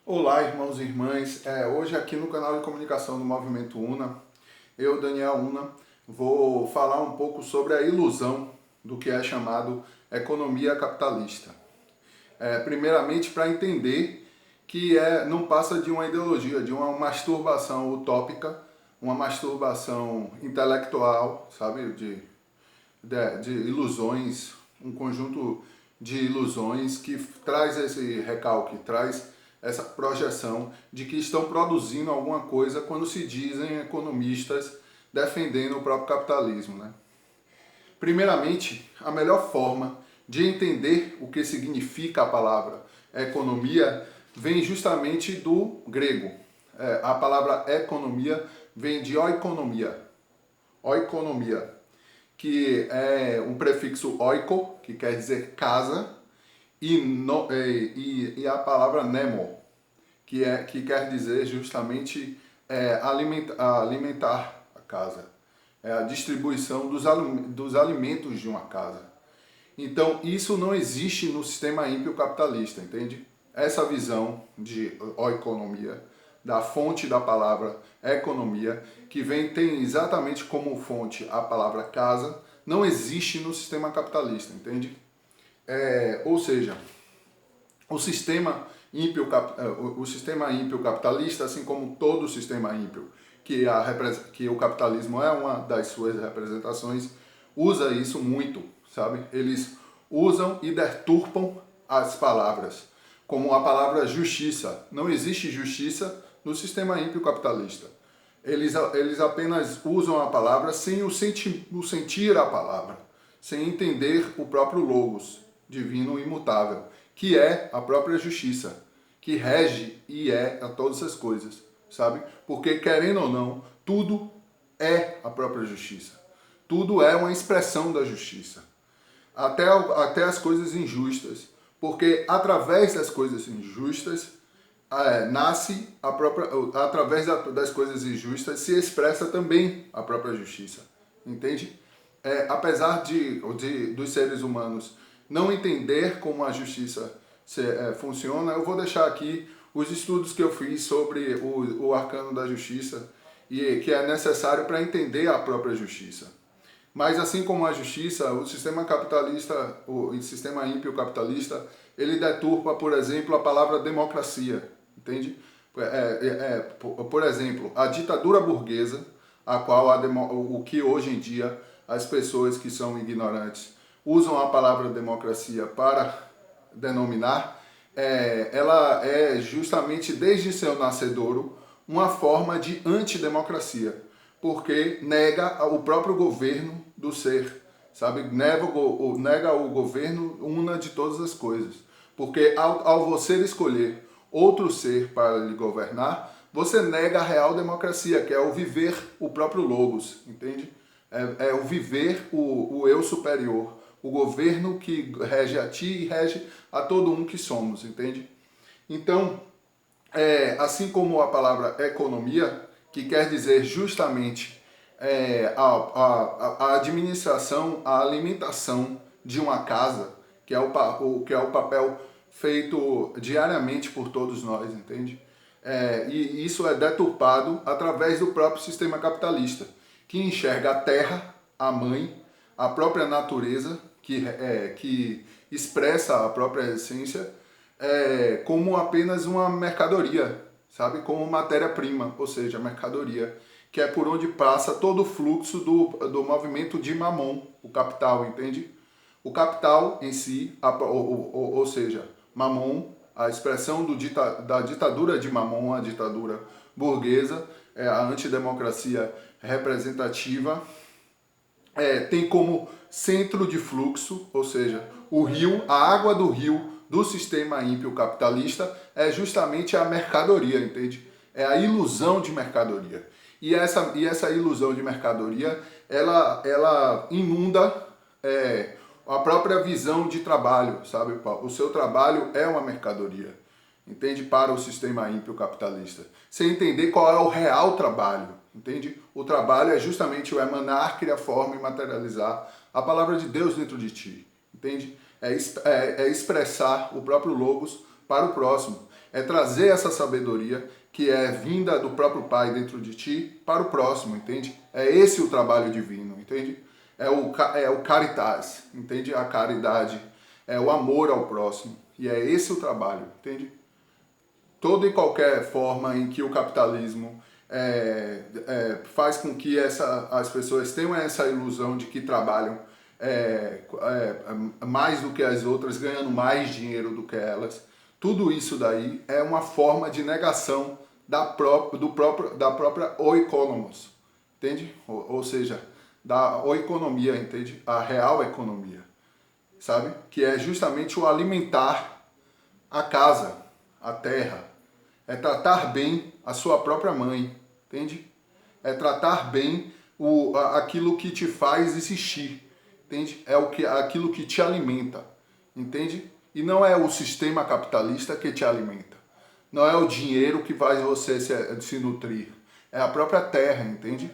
Olá, irmãos e irmãs. Hoje aqui no canal de comunicação do Movimento UNA, eu, Daniel Una, vou falar um pouco sobre a ilusão do que é chamado economia capitalista. Primeiramente, para entender que não passa de uma ideologia, de uma masturbação utópica, uma masturbação intelectual, sabe, de ilusões, um conjunto de ilusões que traz esse recalque, traz essa projeção de que estão produzindo alguma coisa quando se dizem economistas defendendo o próprio capitalismo, né? Primeiramente, a melhor forma de entender o que significa a palavra economia vem justamente do grego. A palavra economia vem de oikonomia, que é um prefixo oiko, que quer dizer casa, e a palavra nemo, que quer dizer justamente alimentar a casa. É a distribuição dos alimentos de uma casa. Então, isso não existe no sistema ímpio capitalista, entende? Essa visão de oikonomia, da fonte da palavra economia, que tem exatamente como fonte a palavra casa, não existe no sistema capitalista, entende? Ou seja, o sistema o sistema ímpio capitalista, assim como todo sistema ímpio, que o capitalismo é uma das suas representações, usa isso muito, sabe? Eles usam e deturpam as palavras, como a palavra justiça. Não existe justiça no sistema ímpio capitalista. Eles apenas usam a palavra sem o sentir a palavra, sem entender o próprio logos, divino e imutável, que é a própria justiça, que rege e é a todas as coisas, sabe? Porque, querendo ou não, tudo é a própria justiça. Tudo é uma expressão da justiça. Até as coisas injustas. Porque através das coisas injustas, nasce a própria, através das coisas injustas se expressa também a própria justiça, entende? Apesar dos seres humanos não entender como a justiça funciona, eu vou deixar aqui os estudos que eu fiz sobre o arcano da justiça e que é necessário para entender a própria justiça. Mas assim como a justiça, o sistema capitalista, o sistema ímpio capitalista, ele deturpa, por exemplo, a palavra democracia, entende? Por exemplo, a ditadura burguesa, a qual o que hoje em dia as pessoas que são ignorantes usam a palavra democracia para denominar, ela é justamente desde seu nascedouro uma forma de antidemocracia, porque nega o próprio governo do ser, sabe? Nega o governo una de todas as coisas. Porque ao você escolher outro ser para lhe governar, você nega a real democracia, que é o viver o próprio logos, entende? É o viver o eu superior, o governo que rege a ti e rege a todo um que somos, entende? Então, assim como a palavra economia, que quer dizer justamente a administração, a alimentação de uma casa, que é o papel feito diariamente por todos nós, entende? E isso é deturpado através do próprio sistema capitalista, que enxerga a terra, a mãe, a própria natureza, que expressa a própria essência, como apenas uma mercadoria, sabe? Como matéria-prima, ou seja, mercadoria, que é por onde passa todo o fluxo do movimento de Mamon, o capital, entende? O capital em si, ou seja, Mamon, a expressão da ditadura de Mamon, a ditadura burguesa, a antidemocracia representativa, tem como centro de fluxo, ou seja, o rio, a água do rio do sistema ímpio capitalista é justamente a mercadoria, entende? É a ilusão de mercadoria. E essa ilusão de mercadoria, ela inunda a própria visão de trabalho, sabe? O seu trabalho é uma mercadoria, entende? Para o sistema ímpio capitalista. Sem entender qual é o real trabalho, entende? O trabalho é justamente o emanar, criar forma e materializar a palavra de Deus dentro de ti, entende? É expressar o próprio logos para o próximo. É trazer essa sabedoria que é vinda do próprio Pai dentro de ti para o próximo, entende? É esse o trabalho divino, entende? É o caritas, entende? A caridade, é o amor ao próximo. E é esse o trabalho, entende? Toda e qualquer forma em que o capitalismo faz com que as pessoas tenham essa ilusão de que trabalham mais do que as outras, ganhando mais dinheiro do que elas, tudo isso daí é uma forma de negação da própria oikonomos, entende? Ou seja, da oikonomia, entende? A real economia, sabe? Que é justamente o alimentar a casa, a terra, é tratar bem a sua própria mãe, entende? É tratar bem aquilo que te faz existir, entende? Aquilo que te alimenta, entende? E não é o sistema capitalista que te alimenta. Não é o dinheiro que faz você se nutrir. É a própria terra, entende?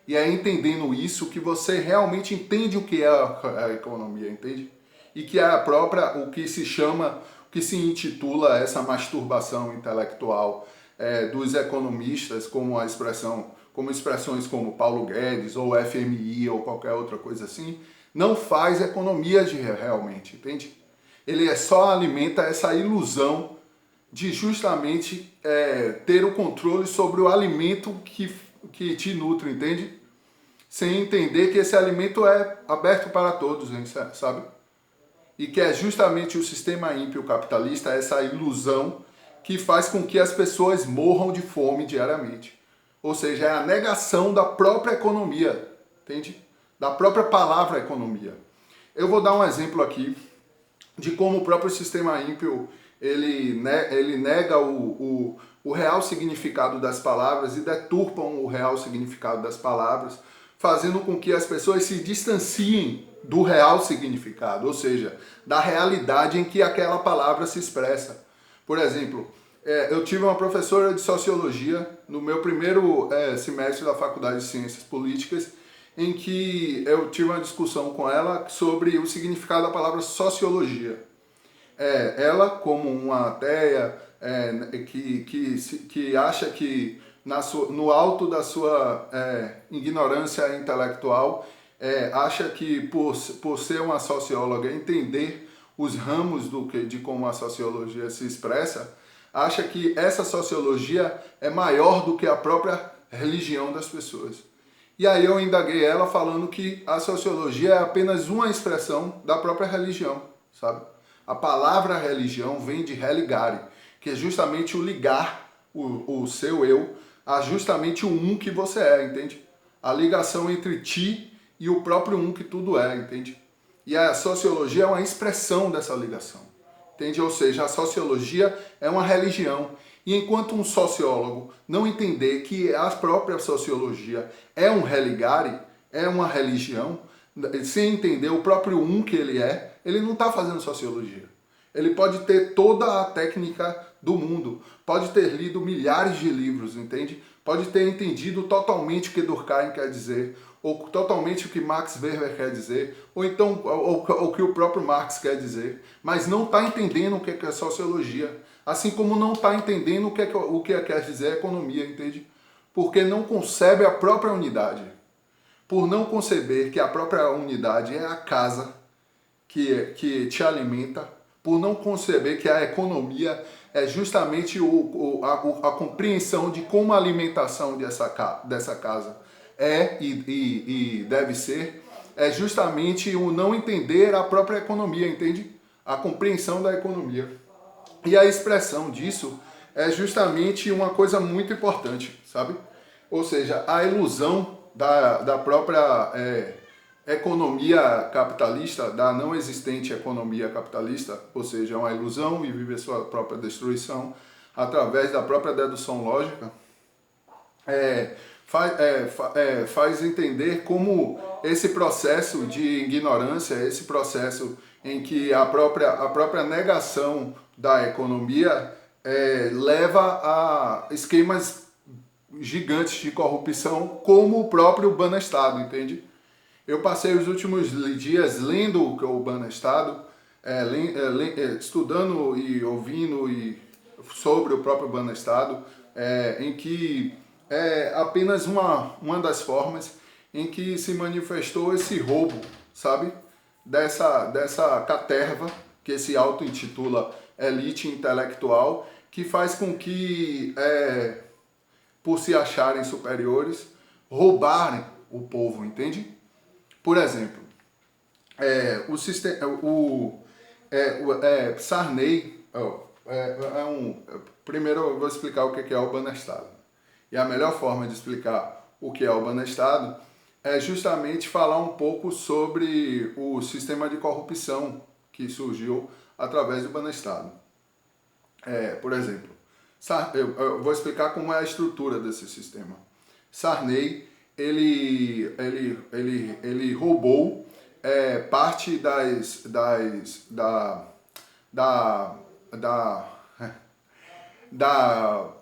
E é entendendo isso que você realmente entende o que é a economia, entende? E que é o que se chama, o que se intitula essa masturbação intelectual dos economistas, como expressões como Paulo Guedes ou FMI ou qualquer outra coisa assim, não faz economia realmente, entende? Ele só alimenta essa ilusão de justamente ter o controle sobre o alimento que te nutre, entende? Sem entender que esse alimento é aberto para todos, sabe? E que é justamente o sistema ímpio capitalista, essa ilusão que faz com que as pessoas morram de fome diariamente. Ou seja, é a negação da própria economia, entende? Da própria palavra economia. Eu vou dar um exemplo aqui de como o próprio sistema ímpio ele nega o real significado das palavras e deturpam o real significado das palavras, fazendo com que as pessoas se distanciem do real significado, ou seja, da realidade em que aquela palavra se expressa. Por exemplo, eu tive uma professora de sociologia no meu primeiro semestre da Faculdade de Ciências Políticas, em que eu tive uma discussão com ela sobre o significado da palavra sociologia. Ela, como uma ateia que acha que no alto da sua ignorância intelectual, acha que por ser uma socióloga, entender os ramos de como a sociologia se expressa, acha que essa sociologia é maior do que a própria religião das pessoas. E aí eu indaguei ela falando que a sociologia é apenas uma expressão da própria religião, sabe? A palavra religião vem de religare, que é justamente o ligar o seu eu a justamente o um que você é, entende? A ligação entre ti e o próprio um que tudo é, entende? E a sociologia é uma expressão dessa ligação, entende? Ou seja, a sociologia é uma religião. E enquanto um sociólogo não entender que a própria sociologia é um religare, é uma religião, sem entender o próprio um que ele não está fazendo sociologia. Ele pode ter toda a técnica do mundo, pode ter lido milhares de livros, entende? Pode ter entendido totalmente o que Durkheim quer dizer, ou totalmente o que Max Weber quer dizer, ou então o que o próprio Marx quer dizer, mas não está entendendo o que é sociologia, assim como não está entendendo o que quer dizer economia, entende? Porque não concebe a própria unidade. Por não conceber que a própria unidade é a casa que te alimenta, por não conceber que a economia é justamente a compreensão de como a alimentação dessa casa e deve ser, é justamente o não entender a própria economia, entende? A compreensão da economia. E a expressão disso é justamente uma coisa muito importante, sabe? Ou seja, a ilusão da própria economia capitalista, da não existente economia capitalista, ou seja, uma ilusão e viver sua própria destruição através da própria dedução lógica, faz entender como esse processo de ignorância, esse processo em que a própria negação da economia leva a esquemas gigantes de corrupção, como o próprio Banestado, entende? Eu passei os últimos dias lendo o Banestado, estudando e ouvindo e sobre o próprio Banestado, em que é apenas uma das formas em que se manifestou esse roubo, sabe? Dessa caterva que se auto-intitula elite intelectual, que faz com que, por se acharem superiores, roubarem o povo, entende? Por exemplo, o sistema, Sarney, primeiro eu vou explicar o que é o Banestado. E a melhor forma de explicar o que é o Banestado é justamente falar um pouco sobre o sistema de corrupção que surgiu através do Banestado. Por exemplo, eu vou explicar como é a estrutura desse sistema. Sarney, ele roubou parte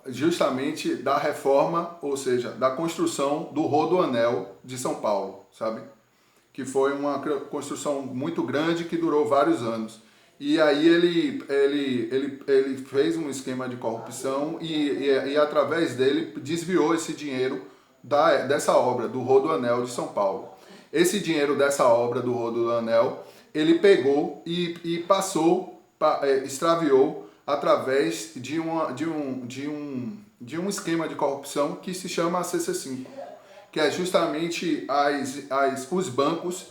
justamente da reforma, ou seja, da construção do Rodoanel de São Paulo, sabe? Que foi uma construção muito grande que durou vários anos. E aí ele fez um esquema de corrupção e através dele desviou esse dinheiro dessa obra, do Rodoanel de São Paulo. Esse dinheiro dessa obra do Rodoanel, ele pegou e passou, extraviou através de um esquema de corrupção que se chama CC5, que é justamente os bancos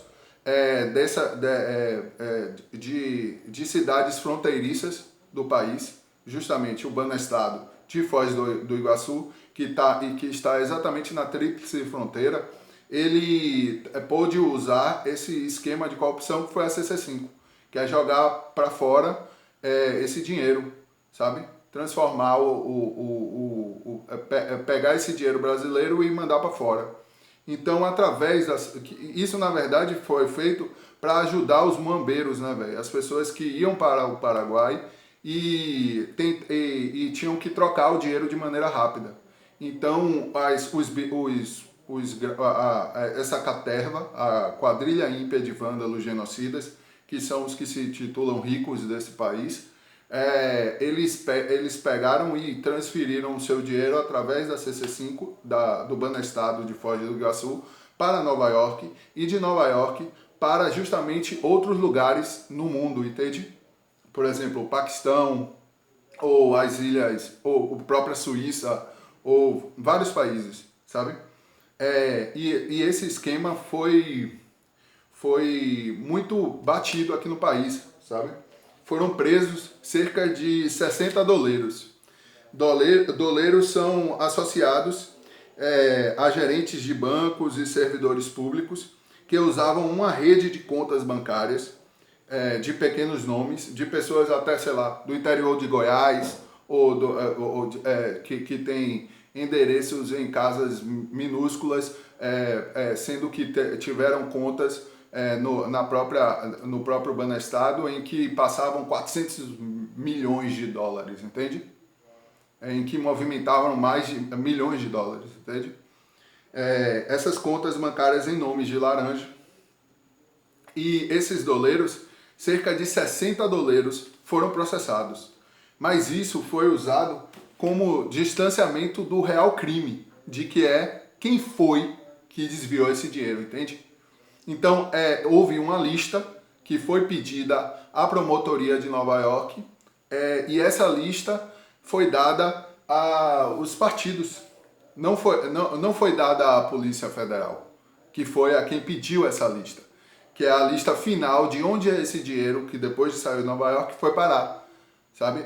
de cidades fronteiriças do país, justamente o Banestado de Foz do Iguaçu, que está exatamente na tríplice fronteira. Ele pôde usar esse esquema de corrupção que foi a CC5, que é jogar para fora esse dinheiro, sabe? Transformar pegar esse dinheiro brasileiro e mandar para fora. Então, isso na verdade foi feito para ajudar os muambeiros, né, velho? As pessoas que iam para o Paraguai e tinham que trocar o dinheiro de maneira rápida. Então, essa caterva, a quadrilha ímpia de vândalos genocidas, que são os que se titulam ricos desse país, eles pegaram e transferiram o seu dinheiro através da CC5, do Banestado de Foz do Iguaçu, para Nova York, e de Nova York para justamente outros lugares no mundo, entende? Por exemplo, o Paquistão, ou as ilhas, ou a própria Suíça, ou vários países, sabe? E esse esquema foi muito batido aqui no país, sabe? Foram presos cerca de 60 doleiros. Doleiros são associados a gerentes de bancos e servidores públicos que usavam uma rede de contas bancárias de pequenos nomes, de pessoas até, sei lá, do interior de Goiás, que tem endereços em casas minúsculas, sendo que tiveram contas no próprio Banestado em que passavam 400 milhões de dólares, entende? Em que movimentavam mais de milhões de dólares, entende? Essas contas bancárias em nomes de laranja. E esses doleiros, cerca de 60 doleiros foram processados. Mas isso foi usado como distanciamento do real crime, de que quem foi que desviou esse dinheiro, entende? Então, houve uma lista que foi pedida à promotoria de Nova York e essa lista foi dada aos partidos. Não foi dada à Polícia Federal, que foi a quem pediu essa lista, que é a lista final de onde é esse dinheiro que depois de sair de Nova York foi parar, sabe?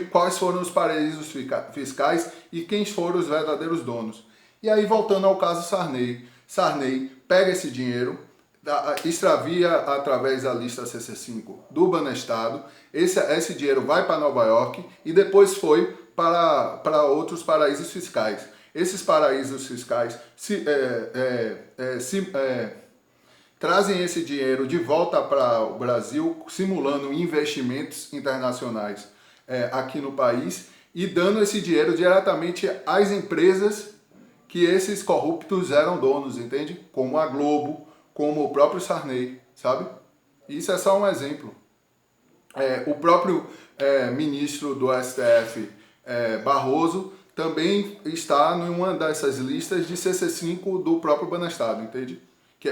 Quais foram os paraísos fiscais e quem foram os verdadeiros donos. E aí, voltando ao caso Sarney pega esse dinheiro, extravia através da lista CC5 do Banestado, esse dinheiro vai para Nova York e depois foi para outros paraísos fiscais. Esses paraísos fiscais trazem esse dinheiro de volta para o Brasil, simulando investimentos internacionais aqui no país e dando esse dinheiro diretamente às empresas que esses corruptos eram donos, entende? Como a Globo, como o próprio Sarney, sabe? Isso é só um exemplo. O próprio ministro do STF, Barroso também está em uma dessas listas de CC5 do próprio Banestado, entende?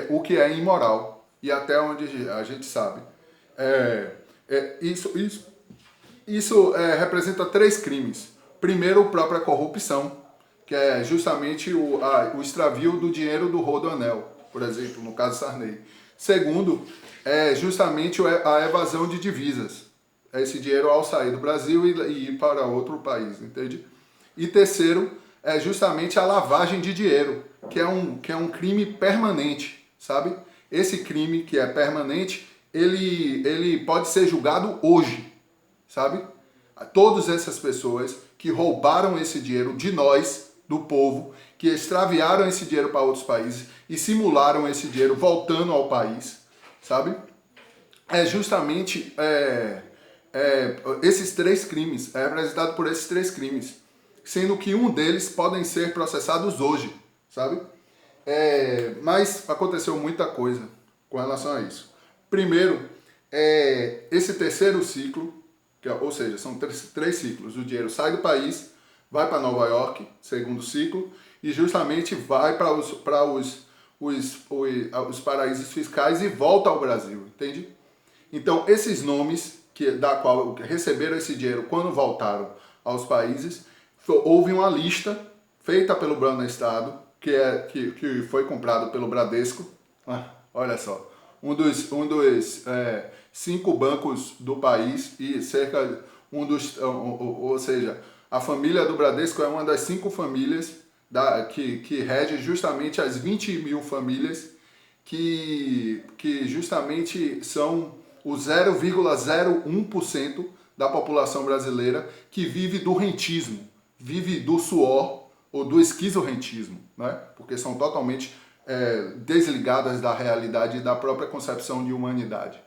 O que é imoral, e até onde a gente sabe. Isso representa 3 crimes. Primeiro, a própria corrupção, que é justamente o extravio do dinheiro do Rodoanel, por exemplo, no caso Sarney. Segundo, é justamente a evasão de divisas. Esse dinheiro ao sair do Brasil e ir para outro país, entende? E terceiro, é justamente a lavagem de dinheiro, que é um crime permanente, sabe? Esse crime que é permanente, ele pode ser julgado hoje, sabe? Todas essas pessoas que roubaram esse dinheiro de nós, do povo, que extraviaram esse dinheiro para outros países e simularam esse dinheiro voltando ao país, sabe? É justamente esses 3 crimes, é representado por esses 3 crimes, sendo que um deles podem ser processados hoje, sabe? Mas aconteceu muita coisa com relação a isso. Primeiro, esse terceiro ciclo, ou seja, são 3 ciclos. O dinheiro sai do país, vai para Nova York, segundo ciclo, e justamente vai para os paraísos fiscais e volta ao Brasil, entende? Então, esses nomes da qual receberam esse dinheiro quando voltaram aos países, houve uma lista feita pelo Banestado, que foi comprado pelo Bradesco. Olha só, um dos 5 bancos do país e ou seja, a família do Bradesco é uma das 5 famílias que rege justamente as 20 mil famílias que justamente são o 0,01% da população brasileira que vive do rentismo, vive do suor ou do esquizorrentismo, né? Porque são totalmente desligadas da realidade e da própria concepção de humanidade.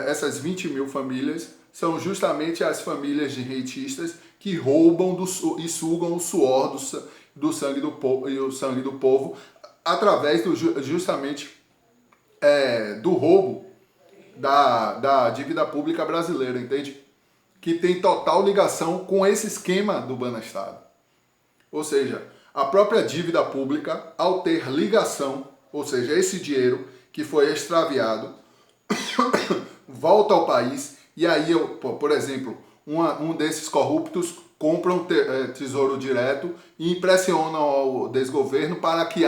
Essas 20 mil famílias são justamente as famílias de rentistas que roubam e sugam o suor do sangue do povo e o sangue do povo através justamente do roubo da dívida pública brasileira, entende? Que tem total ligação com esse esquema do Banestado. Ou seja, a própria dívida pública, ao ter ligação, ou seja, esse dinheiro que foi extraviado, volta ao país e aí, por exemplo, um desses corruptos compra um tesouro direto e impressionam ao desgoverno para que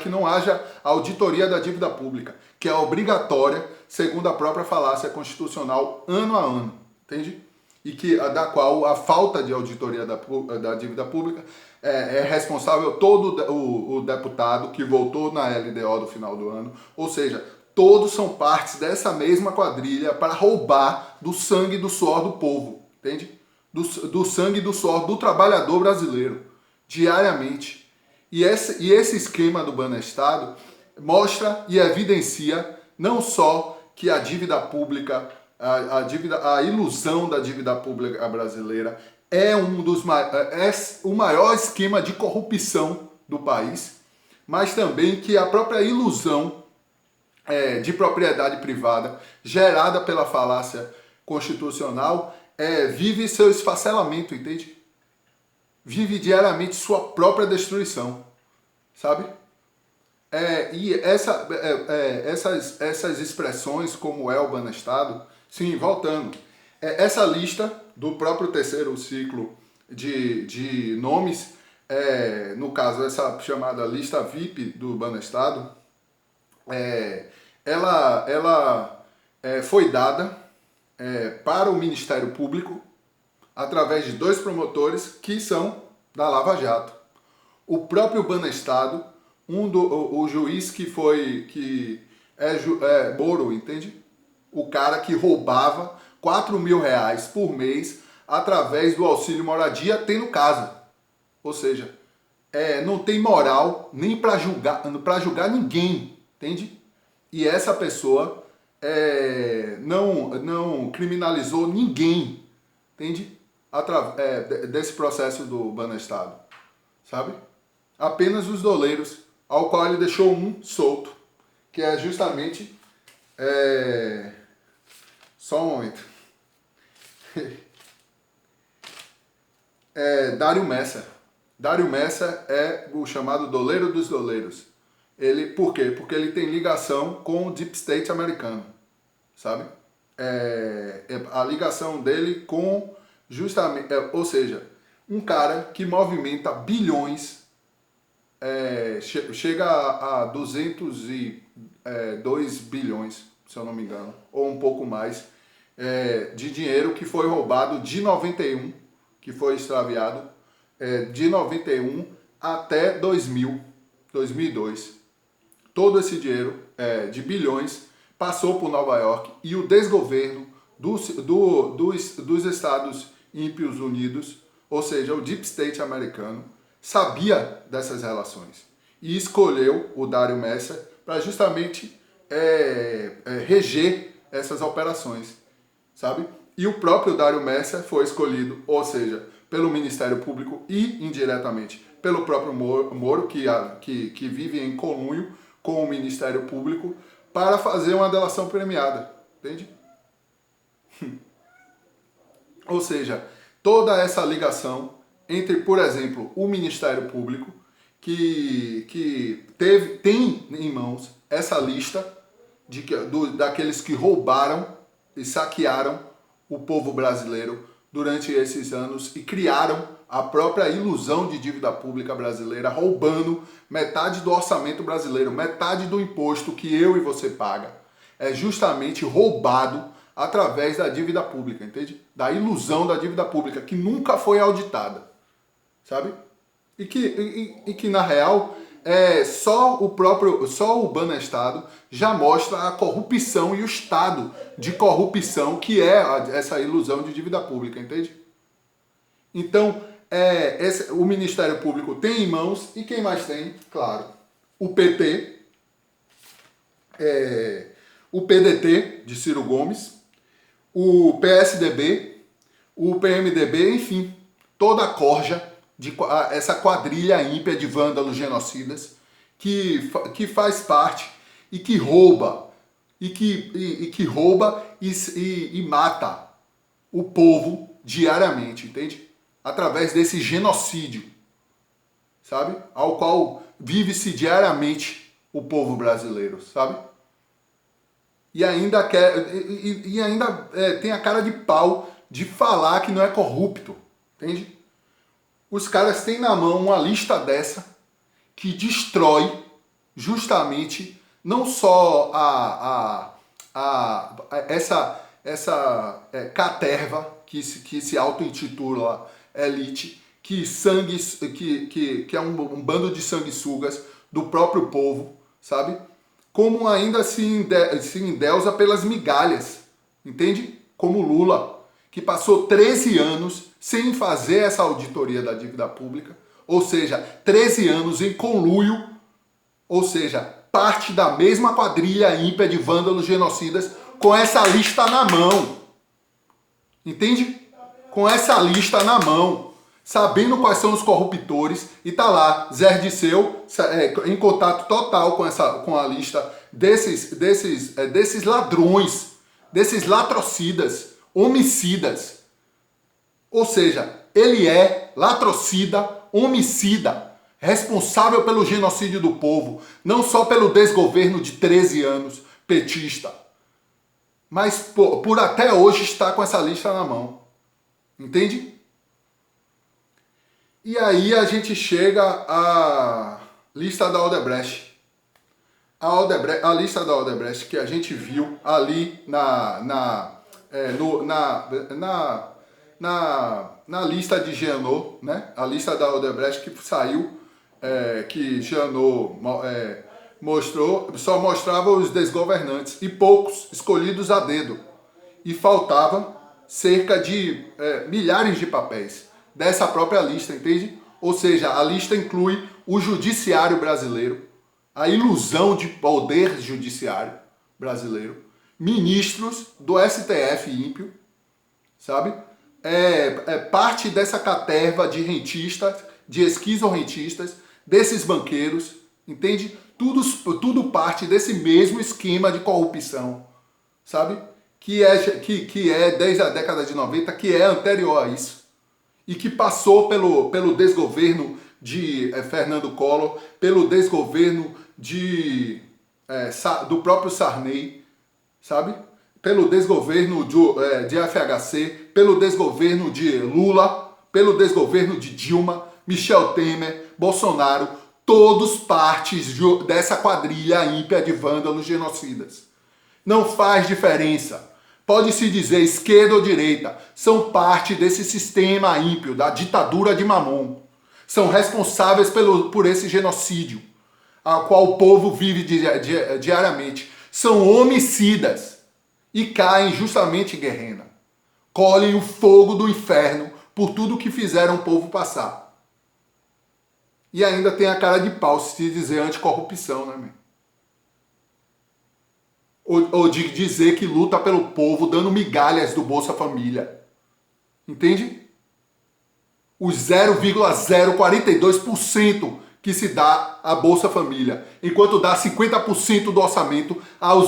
não haja auditoria da dívida pública, que é obrigatória, segundo a própria falácia constitucional, ano a ano, entende? E da qual a falta de auditoria da dívida pública é responsável todo o deputado que votou na LDO do final do ano, ou seja, todos são partes dessa mesma quadrilha para roubar do sangue e do suor do povo, entende? Do sangue e do suor do trabalhador brasileiro, diariamente. E esse esquema do Banestado mostra e evidencia não só que a dívida pública, a ilusão da dívida pública brasileira é o maior esquema de corrupção do país, mas também que a própria ilusão de propriedade privada gerada pela falácia constitucional vive seu esfacelamento, entende? Vive diariamente sua própria destruição, sabe? E essas expressões, como é o Banestado, sim, voltando, essa lista do próprio terceiro ciclo de nomes, no caso, essa chamada lista VIP do Banestado, ela foi dada para o Ministério Público através de 2 promotores que são da Lava Jato. O próprio Banestado, o juiz que é Moro, entende? O cara que roubava R$ 4.000 por mês através do auxílio moradia tendo casa. Ou seja, não tem moral nem para julgar ninguém, entende? E essa pessoa não criminalizou ninguém, entende? Desse processo do Banestado, sabe? Apenas os doleiros, ao qual ele deixou um solto, que é justamente... Só um momento. É Dário Messer. Dário Messer é o chamado doleiro dos doleiros. Por quê? Porque ele tem ligação com o Deep State americano, sabe? A ligação dele com justamente, ou seja, um cara que movimenta bilhões, chega a 202 bilhões, se eu não me engano, ou um pouco mais, de dinheiro que foi roubado de 91, que foi extraviado, de 91 até 2002. Todo esse dinheiro de bilhões passou por Nova York e o desgoverno dos Estados Ímpios Unidos, ou seja, o Deep State americano, sabia dessas relações e escolheu o Dário Messer para justamente reger essas operações, sabe? E o próprio Dário Messer foi escolhido, ou seja, pelo Ministério Público e indiretamente pelo próprio Moro, que vive em conluio com o Ministério Público para fazer uma delação premiada, entende? Ou seja, toda essa ligação entre, por exemplo, o Ministério Público, que tem em mãos essa lista daqueles que roubaram e saquearam o povo brasileiro durante esses anos e criaram a própria ilusão de dívida pública brasileira, roubando metade do orçamento brasileiro, metade do imposto que eu e você paga. É justamente roubado através da dívida pública, entende? Da ilusão da dívida pública, que nunca foi auditada, sabe? E que na real, só o Banestado já mostra a corrupção e o estado de corrupção que é essa ilusão de dívida pública, entende? Então, o Ministério Público tem em mãos, e quem mais tem? Claro, o PT, o PDT de Ciro Gomes, o PSDB, o PMDB, enfim, toda a corja, essa quadrilha ímpia de vândalos genocidas que faz parte e que rouba e mata o povo diariamente, entende? Através desse genocídio, sabe? Ao qual vive-se diariamente o povo brasileiro, sabe? E ainda tem a cara de pau de falar que não é corrupto, entende? Os caras têm na mão uma lista dessa que destrói justamente não só essa caterva que se auto-intitula elite, que é um bando de sanguessugas do próprio povo, sabe? Como ainda se endeusa pelas migalhas, entende? Como Lula, que passou 13 anos sem fazer essa auditoria da dívida pública, ou seja, 13 anos em conluio, ou seja, parte da mesma quadrilha ímpia de vândalos genocidas com essa lista na mão, entende? Com essa lista na mão, sabendo quais são os corruptores, e tá lá, Zé Dirceu, em contato total com a lista desses ladrões, desses latrocidas, homicidas. Ou seja, ele é latrocida, homicida, responsável pelo genocídio do povo, não só pelo desgoverno de 13 anos, petista, mas por até hoje estar com essa lista na mão. Entende? E aí a gente chega à lista da Odebrecht. A lista da Odebrecht que a gente viu ali na lista de Jeannot, né? A lista da Odebrecht que saiu, que Jeannot só mostrava os desgovernantes e poucos escolhidos a dedo. E faltava cerca de milhares de papéis dessa própria lista, entende? Ou seja, a lista inclui o judiciário brasileiro, a ilusão de poder judiciário brasileiro, ministros do STF ímpio, sabe? Parte dessa caterva de rentistas, de esquizorrentistas, desses banqueiros, entende? Tudo parte desse mesmo esquema de corrupção, sabe? que é desde a década de 90, que é anterior a isso, e que passou pelo desgoverno de Fernando Collor, pelo desgoverno do próprio Sarney, sabe? Pelo desgoverno de FHC, pelo desgoverno de Lula, pelo desgoverno de Dilma, Michel Temer, Bolsonaro, todos partes dessa quadrilha ímpia de vândalos genocidas. Não faz diferença. Pode-se dizer esquerda ou direita, são parte desse sistema ímpio, da ditadura de Mamon. São responsáveis por esse genocídio, ao qual o povo vive diariamente. São homicidas e caem justamente em Guerrena. Colhem o fogo do inferno por tudo que fizeram o povo passar. E ainda tem a cara de pau se dizer anticorrupção, né, meu? Ou de dizer que luta pelo povo dando migalhas do Bolsa Família. Entende? Os 0,042% que se dá à Bolsa Família, enquanto dá 50% do orçamento aos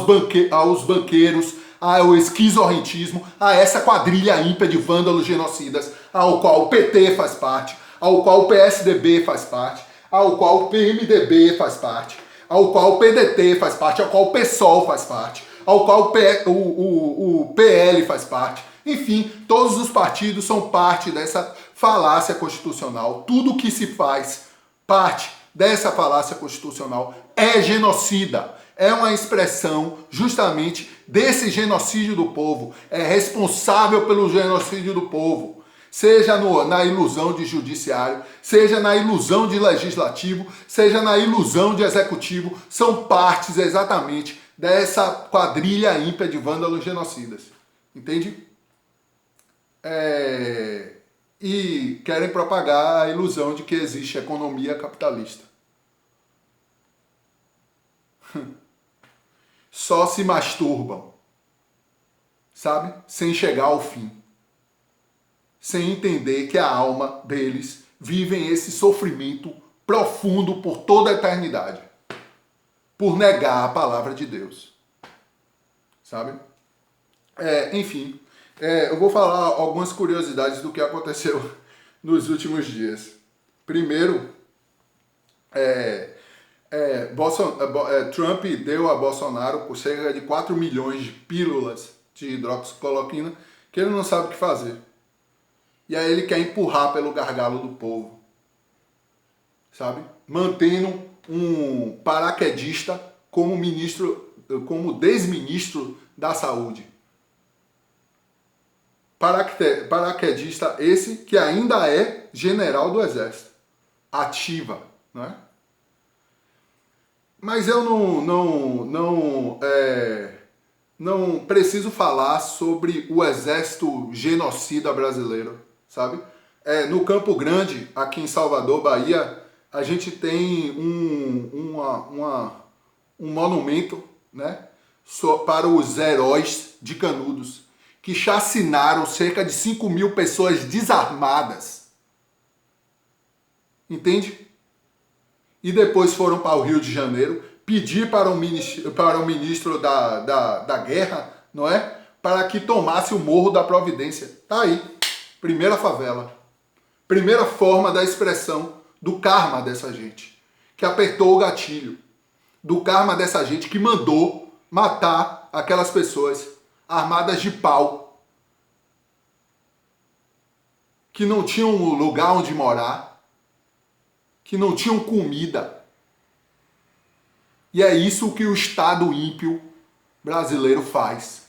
banqueiros, ao esquizorrentismo, a essa quadrilha ímpia de vândalos genocidas, ao qual o PT faz parte, ao qual o PSDB faz parte, ao qual o PMDB faz parte, ao qual o PDT faz parte, ao qual o PSOL faz parte, ao qual o PL faz parte. Enfim, todos os partidos são parte dessa falácia constitucional. Tudo que se faz parte dessa falácia constitucional é genocida. É uma expressão justamente desse genocídio do povo. É responsável pelo genocídio do povo. Seja na ilusão de judiciário, seja na ilusão de legislativo, seja na ilusão de executivo, são partes exatamente dessa quadrilha ímpia de vândalos genocidas. Entende? E querem propagar a ilusão de que existe economia capitalista. Só se masturbam, sabe? Sem chegar ao fim. Sem entender que a alma deles vive esse sofrimento profundo por toda a eternidade. Por negar a palavra de Deus. Sabe? Enfim, eu vou falar algumas curiosidades do que aconteceu nos últimos dias. Primeiro, Trump deu a Bolsonaro por cerca de 4 milhões de pílulas de hidroxicloroquina que ele não sabe o que fazer. E aí ele quer empurrar pelo gargalo do povo, sabe? Mantendo um paraquedista como desministro da saúde. Paraquedista esse que ainda é general do exército. Ativa, não é? Mas eu não preciso falar sobre o exército genocida brasileiro, sabe? No Campo Grande, aqui em Salvador, Bahia, a gente tem um monumento, né, para os heróis de Canudos, que chacinaram cerca de 5 mil pessoas desarmadas. Entende? E depois foram para o Rio de Janeiro pedir para o ministro da guerra, não é? Para que tomasse o Morro da Providência. Tá aí. Primeira favela. Primeira forma da expressão do karma dessa gente. Que apertou o gatilho. Do karma dessa gente que mandou matar aquelas pessoas armadas de pau. Que não tinham lugar onde morar. Que não tinham comida. E é isso que o Estado ímpio brasileiro faz.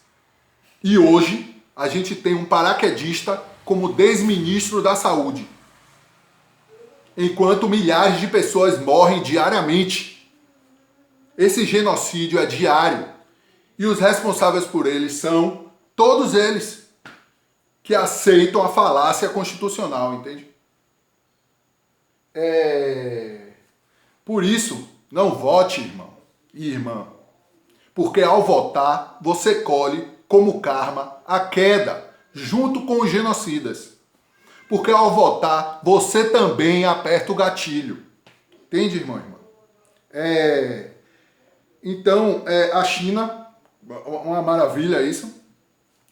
E hoje a gente tem um paraquedista como desministro da saúde. Enquanto milhares de pessoas morrem diariamente. Esse genocídio é diário. E os responsáveis por ele são todos eles que aceitam a falácia constitucional, entende? Por isso, não vote, irmão e irmã. Porque ao votar, você colhe como karma a queda, junto com os genocidas. Porque ao votar, você também aperta o gatilho. Entende, irmão e irmã? Então, a China, uma maravilha isso,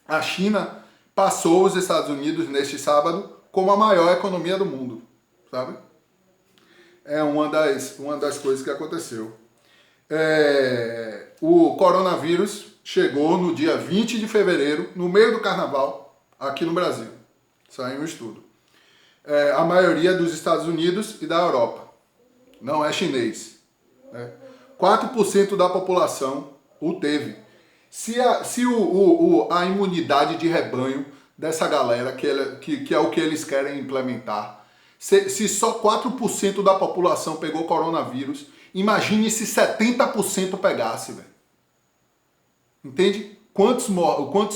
A China passou os Estados Unidos neste sábado como a maior economia do mundo, sabe? É uma das coisas que aconteceu. O coronavírus chegou no dia 20 de fevereiro, no meio do carnaval, aqui no Brasil. Saiu um estudo. A maioria dos Estados Unidos e da Europa. Não é chinês. 4% da população o teve. Se a imunidade de rebanho dessa galera, que é o que eles querem implementar, se só 4% da população pegou coronavírus, imagine se 70% pegasse, velho. Entende? Quantos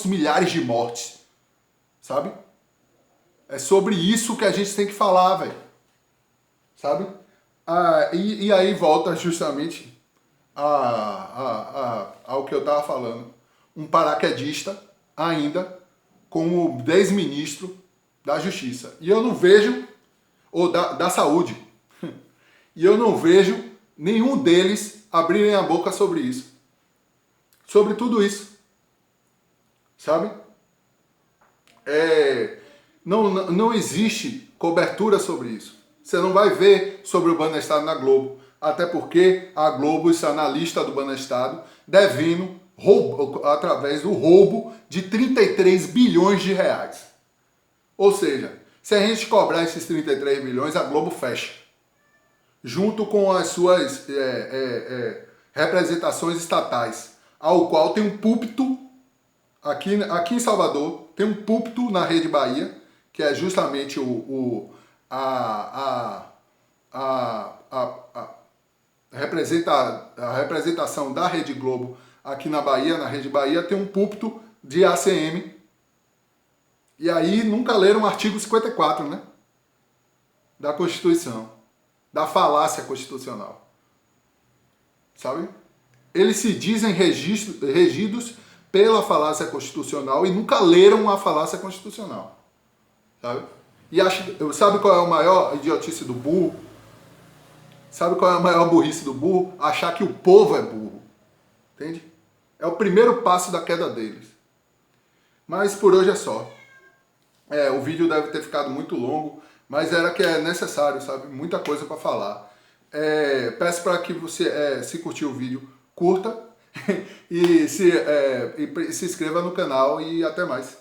milhares de mortes, sabe? É sobre isso que a gente tem que falar, velho. Sabe? E aí volta justamente ao que eu estava falando. Um paraquedista ainda como ex-ministro da Justiça. E eu não vejo, ou da Saúde, e eu não vejo nenhum deles abrirem a boca sobre isso. Sobre tudo isso. Sabe? Não existe cobertura sobre isso. Você não vai ver sobre o Banestado na Globo. Até porque a Globo está na lista do Banestado devendo através do roubo de 33 bilhões de reais. Ou seja, se a gente cobrar esses 33 bilhões, a Globo fecha. Junto com as suas representações estatais, ao qual tem um púlpito, aqui em Salvador, tem um púlpito na Rede Bahia, que é justamente a representação da Rede Globo aqui na Bahia, na Rede Bahia, tem um púlpito de ACM. E aí nunca leram o artigo 54, né? Da Constituição. Da falácia constitucional. Sabe? Eles se dizem regidos pela falácia constitucional e nunca leram a falácia constitucional. Sabe? Sabe qual é a maior idiotice do burro? Sabe qual é a maior burrice do burro? Achar que o povo é burro. Entende? É o primeiro passo da queda deles. Mas por hoje é só. O vídeo deve ter ficado muito longo, mas era que é necessário, sabe? Muita coisa para falar. Peço para que você, se curtiu o vídeo, curta e se inscreva no canal e até mais.